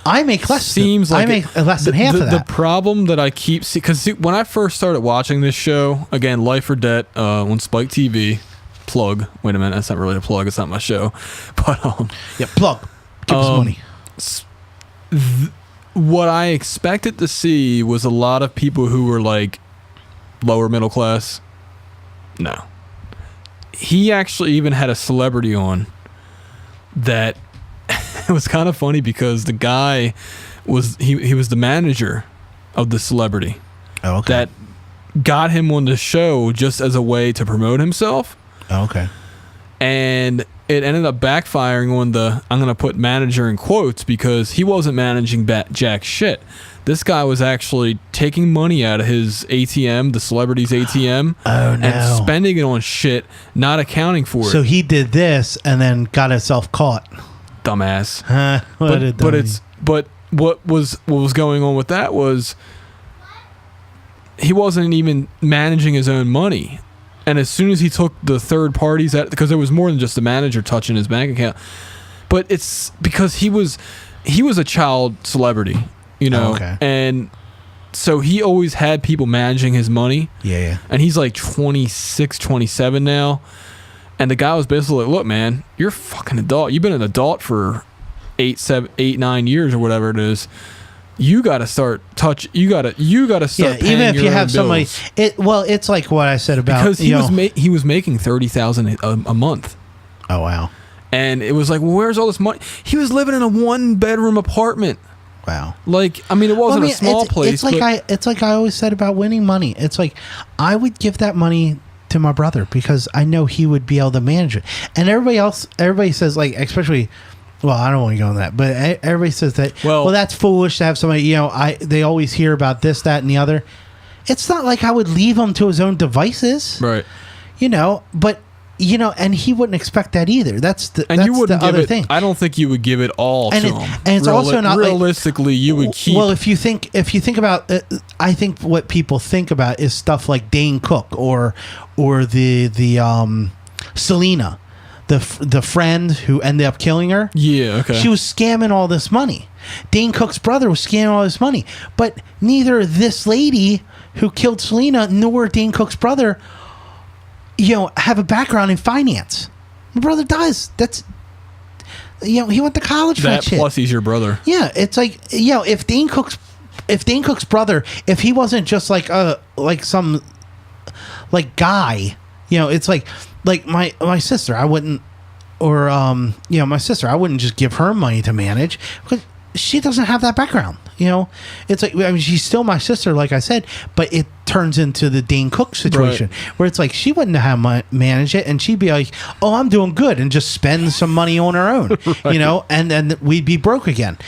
I make less. Seems like I make less than half of that. The problem that I keep seeing, because when I first started watching this show, again, Life or Debt on Spike TV, plug. Wait a minute, that's not really a plug. It's not my show, but yeah, plug. Give us money. What I expected to see was a lot of people who were like lower middle class. No. He actually even had a celebrity on that it was kind of funny because the guy was he was the manager of the celebrity. Oh, okay. That got him on the show just as a way to promote himself. Oh, okay. And it ended up backfiring on the, I'm going to put manager in quotes, because he wasn't managing jack shit. This guy was actually taking money out of his ATM, the celebrity's ATM, and spending it on shit, not accounting for it. So he did this and then got himself caught. Dumbass. But what was going on with that was he wasn't even managing his own money. And as soon as he took the third parties out, because there was more than just the manager touching his bank account, but it's because he was a child celebrity, and so he always had people managing his money. Yeah. And he's like 26, 27 now. And the guy was basically like, look, man, you're a fucking adult. You've been an adult for 9 years or whatever it is. You got to start You got to start paying even if your you own have somebody. bills. It's like what I said about, because he was making $30,000 a month. Oh wow! And it was like, well, where's all this money? He was living in a 1-bedroom apartment. Wow. Like, I mean, it wasn't a small place. It's like I always said about winning money. It's like I would give that money to my brother because I know he would be able to manage it. And everybody says, like, especially. Well, I don't want to go on that, but everybody says that. Well, that's foolish to have somebody. They always hear about this, that, and the other. It's not like I would leave him to his own devices, right? But and he wouldn't expect that either. That's the other thing. I don't think you would give it all to him. And it's also not realistically you would keep. Well, if you think about, I think what people think about is stuff like Dane Cook or the Selena. The friend who ended up killing her. Yeah, okay. She was scamming all this money. Dane Cook's brother was scamming all this money. But neither this lady who killed Selena nor Dane Cook's brother, have a background in finance. My brother does. That's, he went to college for that shit. Plus he's your brother. Yeah, it's like, if Dane Cook's brother, if he wasn't just like some like guy, it's like my sister, I wouldn't, or my sister, I wouldn't just give her money to manage because she doesn't have that background. It's like, I mean, she's still my sister, like I said, but it turns into the Dane Cook situation where it's like she wouldn't have manage it, and she'd be like, "Oh, I'm doing good," and just spend some money on her own, and then we'd be broke again.